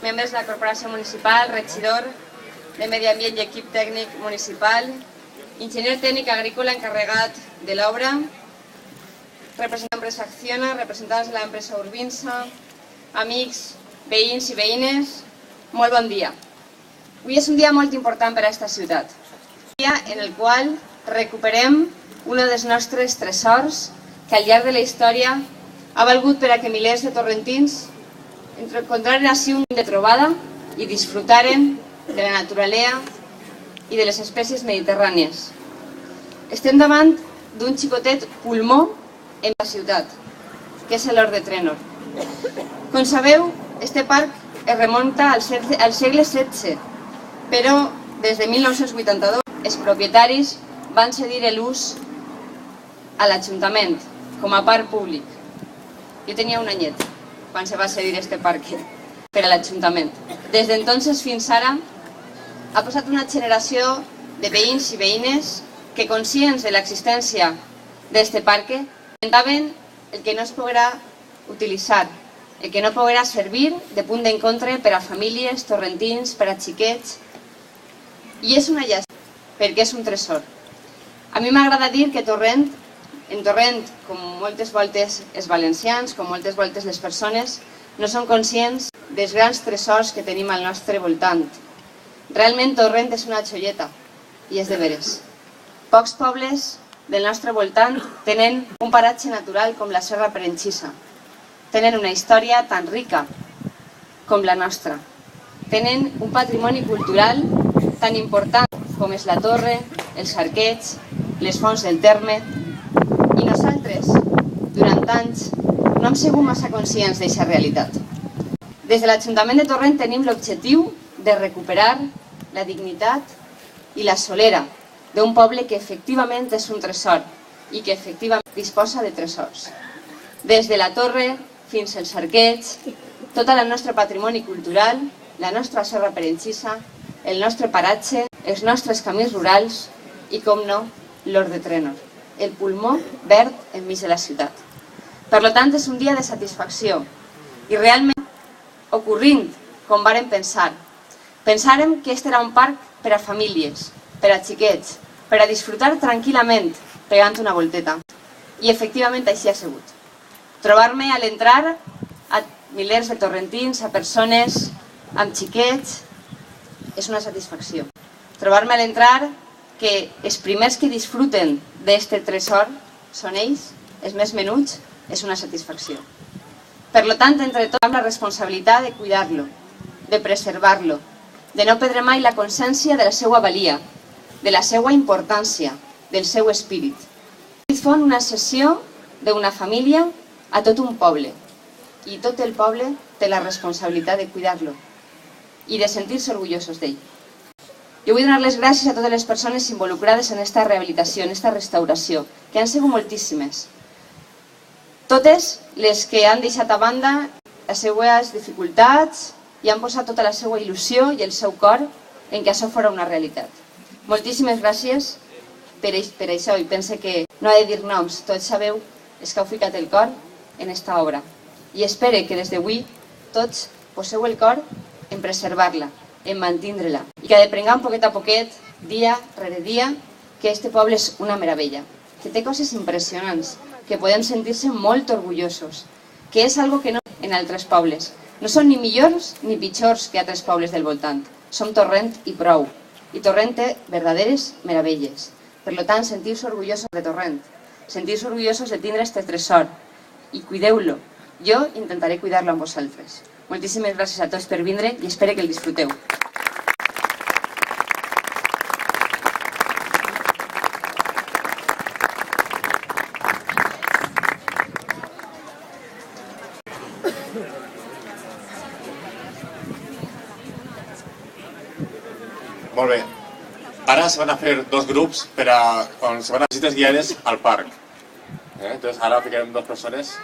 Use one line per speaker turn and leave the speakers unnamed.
membres de la corporació municipal, regidor de Medi Ambient i equip tècnic municipal, enginyer tècnic agrícola encarregat de l'obra, representant de l'empresa Acciona, representants de l'empresa Urbinsa, amics, veïns i veïnes, molt bon dia. Avui és un dia molt important per a aquesta ciutat, un dia en el qual recuperem un dels nostres tresors que al llarg de la història ha valgut per a que milers de torrentins encontraren així un punt de trobada i disfrutaren de la naturalesa i de les espècies mediterrànies. Estem davant d'un xicotet pulmó en la ciutat, que és l'Hort de Trènor. Com sabeu, este parc es remunta al segle XVI, però des de 1982 els propietaris van cedir l'ús a l'Ajuntament com a parc públic. Jo tenia un anyet quan se va cedir este parc per a l'Ajuntament. Des d'entonces fins ara ha passat una generació de veïns i veïnes que, conscients de l'existència d'este parc, comentaven el que no es podrà utilitzar, el que no podrà servir de punt d'encontre per a famílies, torrentins, per a xiquets. I és una llàstima, perquè és un tresor. A mi m'agrada dir que en Torrent, com moltes voltes els valencians, com moltes voltes les persones, no són conscients dels grans tresors que tenim al nostre voltant. Realment Torrent és una joieta, i és de veres. Pocs pobles del nostre voltant tenen un paratge natural com la Serra Perenxissa. Tenen una història tan rica com la nostra. Tenen un patrimoni cultural tan important com és la Torre, els arquets, les fonts del terme. I nosaltres, durant anys, no hem sigut massa conscients d'aquesta realitat. Des de l'Ajuntament de Torrent tenim l'objectiu de recuperar la dignitat i la solera d'un poble que efectivament és un tresor i que efectivament disposa de tresors. Des de la Torre fins als arquets, tot el nostre patrimoni cultural, la nostra Serra Perenxissa, el nostre paratge, els nostres camins rurals i, com no, l'Hort de Trènor, el pulmó verd enmig de la ciutat. Per tant, és un dia de satisfacció i realment ocorrint com vàrem pensar. Pensàrem que este era un parc per a famílies, per a xiquets, per a disfrutar tranquil·lament pegant una volteta. I efectivament així ha sigut. Trobar-me a l'entrar a milers de torrentins, a persones amb xiquets, és una satisfacció. Trobar-me a l'entrar que els primers que disfruten d'este tresor són ells, els més menuts, és una satisfacció. Per tant, entre tots, amb la responsabilitat de cuidar-lo, de preservar-lo, de no perdre mai la consciència de la seva valia, de la seva importància, del seu espírit. Fon una sessió d'una família a tot un poble, i tot el poble té la responsabilitat de cuidar-lo i de sentir-se orgullosos d'ell. Jo vull donar les gràcies a totes les persones involucrades en aquesta rehabilitació, en aquesta restauració, que han sigut moltíssimes. Totes les que han deixat a banda les seues dificultats i han posat tota la seva il·lusió i el seu cor en que això fora una realitat. Moltíssimes gràcies per això, i pense que no ha de dir noms, tots sabeu els que heu ficat el cor en aquesta obra. I espero que des d'avui tots poseu el cor en preservar-la, en mantindre-la, i que aprenguem poquet a poquet, dia rere dia, que este poble és una meravella, que té coses impressionants, que podem sentir-se molt orgullosos, que és algo que no en altres pobles. No són ni millors ni pitjors que altres pobles del voltant. Som Torrent i prou. I Torrent té verdaderes meravelles. Per tant, sentir-se orgullosos de Torrent, sentir-se orgullosos de tindre este tresor, i cuideu-lo. Jo intentaré cuidar-lo amb vosaltres. Moltíssimes gràcies a tots per vindre i espero que el disfruteu.
Molt bé. Ara se van a fer dos grups per a quan se van a visites guiades al parc. Entonces ara ficarem dues persones